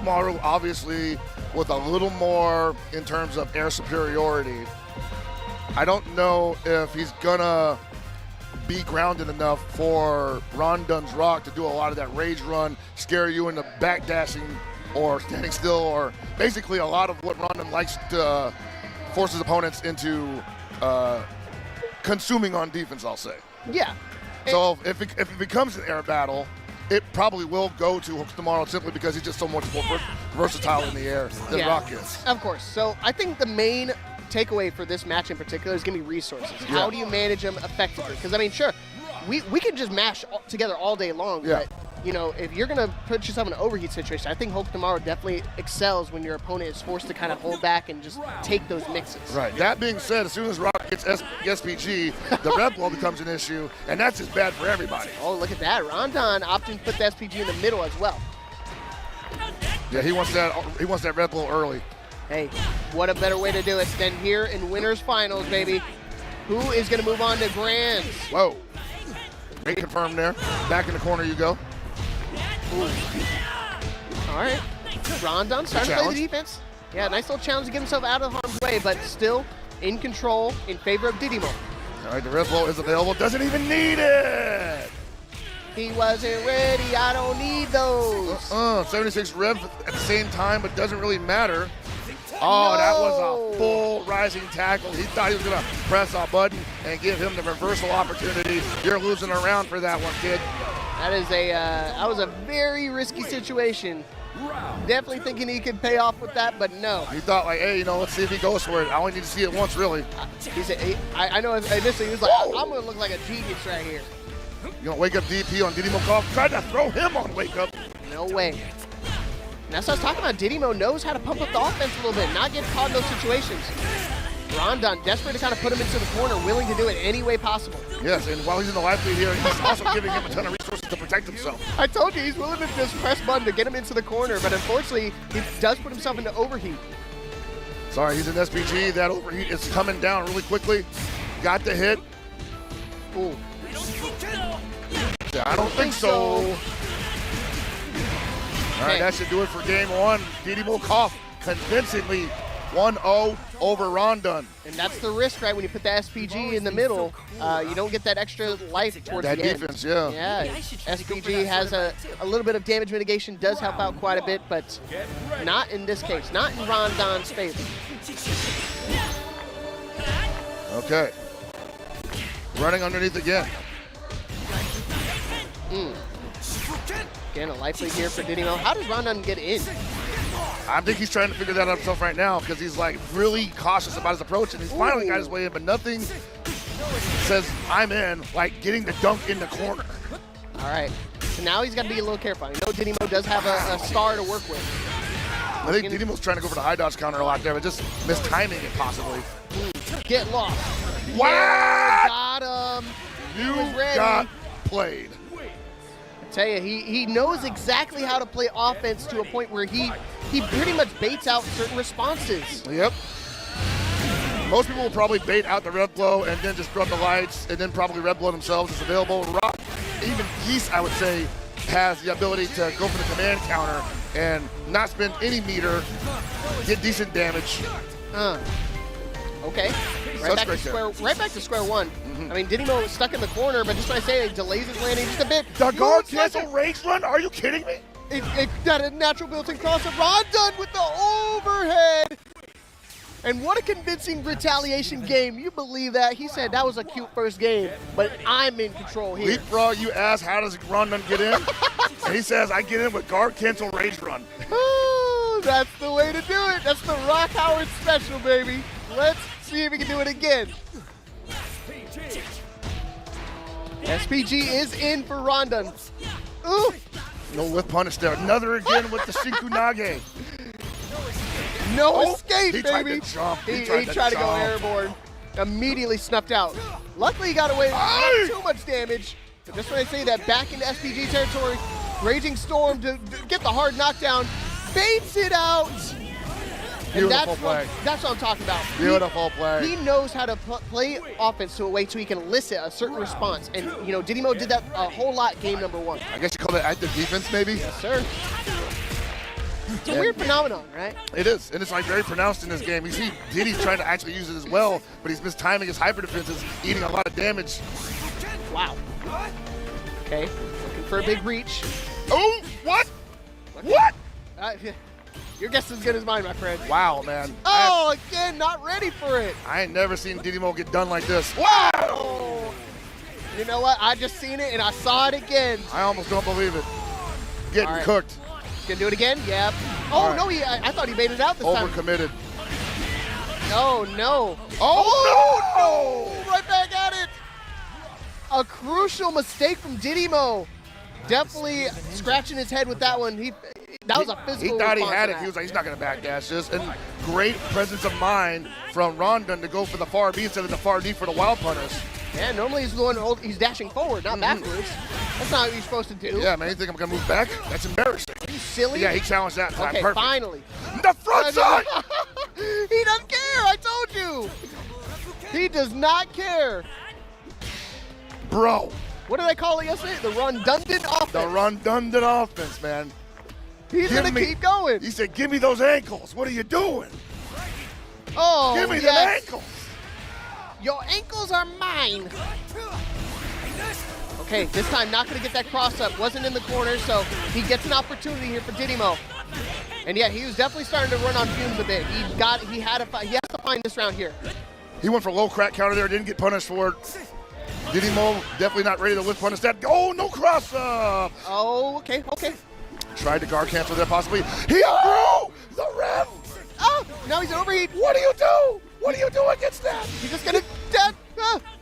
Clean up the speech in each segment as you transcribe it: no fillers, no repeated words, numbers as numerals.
Hokutomaru, obviously, with a little more in terms of air superiority. I don't know if he's gonna be grounded enough for Rondun's rock to do a lot of that rage run, scare you into backdashing or standing still, or basically a lot of what Rondun likes to force his opponents into consuming on defense, I'll say. Yeah. So if it becomes an air battle, it probably will go to Hokutomaru simply because he's just so much more versatile in the air than Rock is. Of course. So I think the main takeaway for this match in particular is going to be resources. How do you manage them effectively? Because, I mean, sure, we can just mash together all day long, but, you know, if you're going to put yourself in an overheat situation, I think Hokutomaru definitely excels when your opponent is forced to kind of hold back and just take those mixes. Right. That being said, as soon as Rock gets SPG, the red blow becomes an issue, and that's just bad for everybody. Oh, look at that. Rondun opting to put the SPG in the middle as well. Yeah, he wants that red blow early. Hey, what a better way to do it than here in winners finals, baby. Who is going to move on to grands? Whoa. Great confirm there. Back in the corner you go. Ooh. All right. Rondun starting to play the defense. Yeah, nice little challenge to get himself out of harm's way, but still in control in favor of Didimo. All right, the red blow is available. Doesn't even need it. He wasn't ready. I don't need those. 76 rev at the same time, but doesn't really matter. Oh, that was a full rising tackle. He thought he was going to press a button and give him the reversal opportunity. You're losing a round for that one, kid. That was a very risky situation. Definitely thinking he could pay off with that, but no. He thought, like, hey, you know, let's see if he goes for it. I only need to see it once, really. He said, I know initially he was like, I'm going to look like a genius right here. You going to wake up DP on Didimokof? Tried to throw him on wake up. No way. And that's what I was talking about. Didimo knows how to pump up the offense a little bit, not get caught in those situations. Rondun, desperate to kind of put him into the corner, willing to do it any way possible. Yes, and while he's in the live feed here, he's also giving him a ton of resources to protect himself. I told you, he's willing to just press button to get him into the corner, but unfortunately, he does put himself into overheat. Sorry, he's in SPG. That overheat is coming down really quickly. Got the hit. Ooh. I don't think so. All right, that should do it for game one. Didimokof convincingly 1-0 over Rondun. And that's the risk, right? When you put the SPG in the middle, you don't get that extra life towards that the end. defense, yeah. Yeah, SPG has a little bit of damage mitigation, does help out quite a bit, but not in this case, not in Rondun's favor. Okay. Running underneath again. Again, a life lead here for Didimo. How does Rondun get in? I think he's trying to figure that out himself right now because he's like really cautious about his approach, and he's finally got his way in, but nothing says I'm in like getting the dunk in the corner. All right, so now he's got to be a little careful. I know Didimo does have a star to work with. I think Didimo's trying to go for the high dodge counter a lot there, but just mistiming it possibly. Get lost. What? Yeah, got him. You got played. I tell you, he knows exactly how to play offense to a point where he pretty much baits out certain responses. Yep. Most people will probably bait out the red blow and then just throw up the lights and then probably red blow themselves is available. Rock, even Geese, I would say, has the ability to go for the command counter and not spend any meter, get decent damage. Okay. Right back to square one. I mean, Didimo was stuck in the corner, but just what I say, it delays his landing just a bit. The guard cancel rage run? Are you kidding me? It got a natural built-in crossover. Rondun with the overhead. And what a convincing retaliation game. You believe that? He said that was a cute first game, but I'm in control here. Leapfrog, you ask, how does Rondun get in? And he says, I get in with guard cancel rage run. Oh, that's the way to do it. That's the Rock Howard special, baby. Let's see if we can do it again. SPG is in for Rondun. Ooh. No whip punish there. Another again with the Shinkunage. No escape, he baby. Tried to jump. He tried to go airborne. Immediately snuffed out. Luckily, he got away with not too much damage. But just when I say that, back into SPG territory, Raging Storm to get the hard knockdown. Baits it out. Beautiful play. That's what I'm talking about. Beautiful play. He knows how to play offense to a way so he can elicit a certain response. And, you know, Didimo did that a whole lot game number one. I guess you call it active defense, maybe? Yes, sir. It's a weird phenomenon, right? It is, and it's like very pronounced in this game. You see Diddy's trying to actually use it as well, but he's mistiming his hyper defenses, eating a lot of damage. Wow. Okay, looking for a big reach. Oh, what? What? Your guess is as good as mine, my friend. Wow, man. Oh, again, not ready for it. I ain't never seen Didimo get done like this. Wow! Oh. You know what? I just seen it, and I saw it again. I almost don't believe it. Getting cooked. Gonna do it again? Yep. Oh, no, I thought he made it out this time. Overcommitted. No, no. Oh, no! Right back at it. A crucial mistake from Didimo. Definitely scratching his head with that one. That was a physical He thought he response had to it. that. He was like, he's not going to backdash this. And great presence of mind from Rondun to go for the far B instead of the far D for the wild punish. Yeah, normally he's the one he's dashing forward, not backwards. That's not what you're supposed to do. Yeah, man, you think I'm going to move back? That's embarrassing. Are you silly? Yeah, he challenged that time. Okay, Perfect. finally. The front side! He doesn't care, I told you. He does not care. Bro. What did I call it yesterday? The redundant offense. The redundant offense, man. He's going to keep going. He said, give me those ankles. What are you doing? Oh, give me yes. the ankles. Your ankles are mine. Okay, this time not going to get that cross up. Wasn't in the corner, so he gets an opportunity here for Didimo. And yeah, he was definitely starting to run on fumes a bit. He has to find this round here. He went for low crack counter there, didn't get punished for it. Didimo definitely not ready to lift punish that. Oh, no cross up. Oh, okay. Tried to guard cancel there possibly. He outgrew the ref. Oh, now he's overheat. What do you do? What do you do against that? He's just gonna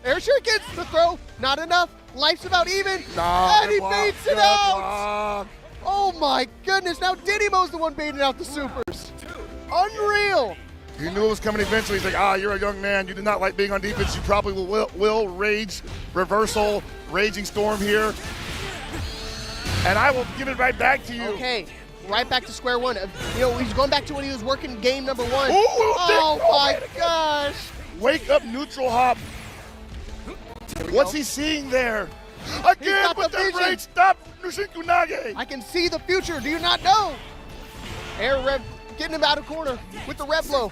air shurikens. The throw, not enough. Life's about even. And he baits it out. Oh my goodness, now Didimo's the one baiting out the supers. Unreal. He knew it was coming eventually. He's like, you're a young man. You do not like being on defense. You probably will rage, reversal, raging storm here. And I will give it right back to you. Okay, right back to square one. He's going back to when he was working game number one. Ooh, oh my gosh. Wake up, neutral hop. What's he seeing there? Again with the rage. Stop, Nushinku Nage. I can see the future. Do you not know? Air rev. Getting him out of corner with the red blow.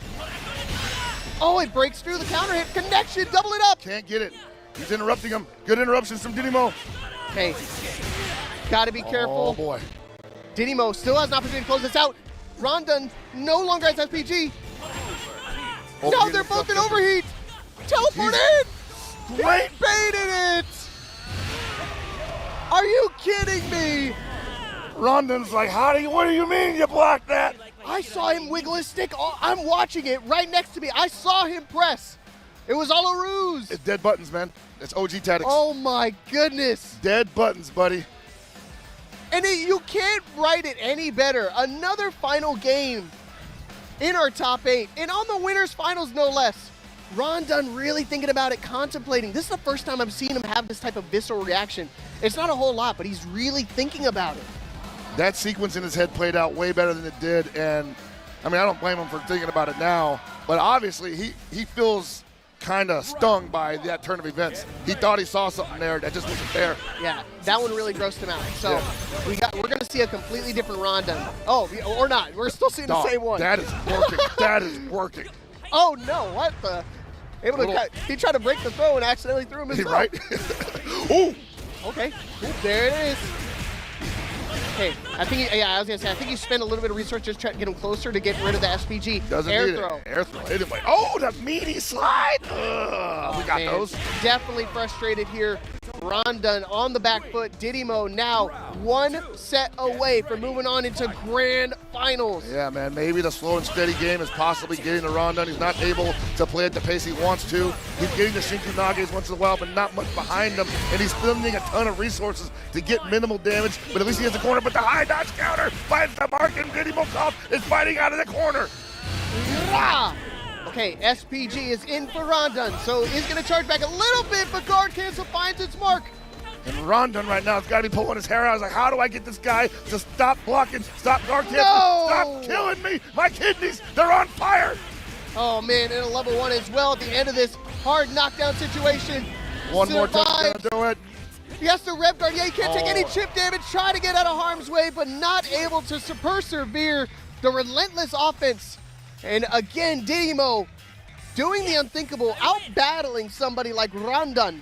Oh, it breaks through the counter hit. Connection, double it up. Can't get it. He's interrupting him. Good interruptions from Didimo. Okay, gotta be careful. Oh, boy. Didimo still has an opportunity to close this out. Rondun no longer has SPG. Now they're both in overheat. Teleport in. Great. He baited it. Are you kidding me? Rondon's like, what do you mean you blocked that? I saw him wiggle his stick. I'm watching it right next to me. I saw him press. It was all a ruse. It's dead buttons, man. It's OG tactics. Oh my goodness. Dead buttons, buddy. And you can't write it any better. Another final game in our top 8. And on the winners finals, no less. Rondun really thinking about it, contemplating. This is the first time I've seen him have this type of visceral reaction. It's not a whole lot, but he's really thinking about it. That sequence in his head played out way better than it did, and I mean, I don't blame him for thinking about it now, but obviously he feels kind of stung by that turn of events. He thought he saw something there that just wasn't there. Yeah, that one really grossed him out. So we're going to see a completely different Rondun. Oh, or not. We're still seeing the same one. That is working. That is working. Oh no! What the? He tried to break the throw and accidentally threw him himself. Right? Ooh. Okay. Ooh, there it is. Okay, I think you spend a little bit of resources trying to get him closer to get rid of the SPG. Doesn't air need throw. It. Air throw. Anyway. Oh, the meaty slide. We got those. Definitely frustrated here. Rondun on the back foot. Didimo now one set away from moving on into grand finals. Yeah, man. Maybe the slow and steady game is possibly getting to Rondun. He's not able to play at the pace he wants to. He's getting the Shinku Nages once in a while, but not much behind him. And he's spending a ton of resources to get minimal damage. But at least he has the corner. But the high dodge counter finds the mark, and Didimokof is fighting out of the corner. Okay, SPG is in for Rondun, so he's going to charge back a little bit, but guard cancel finds its mark. And Rondun right now has got to be pulling his hair out. I was like, how do I get this guy to stop blocking, stop guard cancel, stop killing me? My kidneys, they're on fire. Oh, man, in a level 1 as well at the end of this hard knockdown situation. One more touch to do it. He has to rev guard. Yeah, he can't take any chip damage. Try to get out of harm's way, but not able to persevere the relentless offense. And again, Didimo doing the unthinkable, out-battling somebody like Rondun.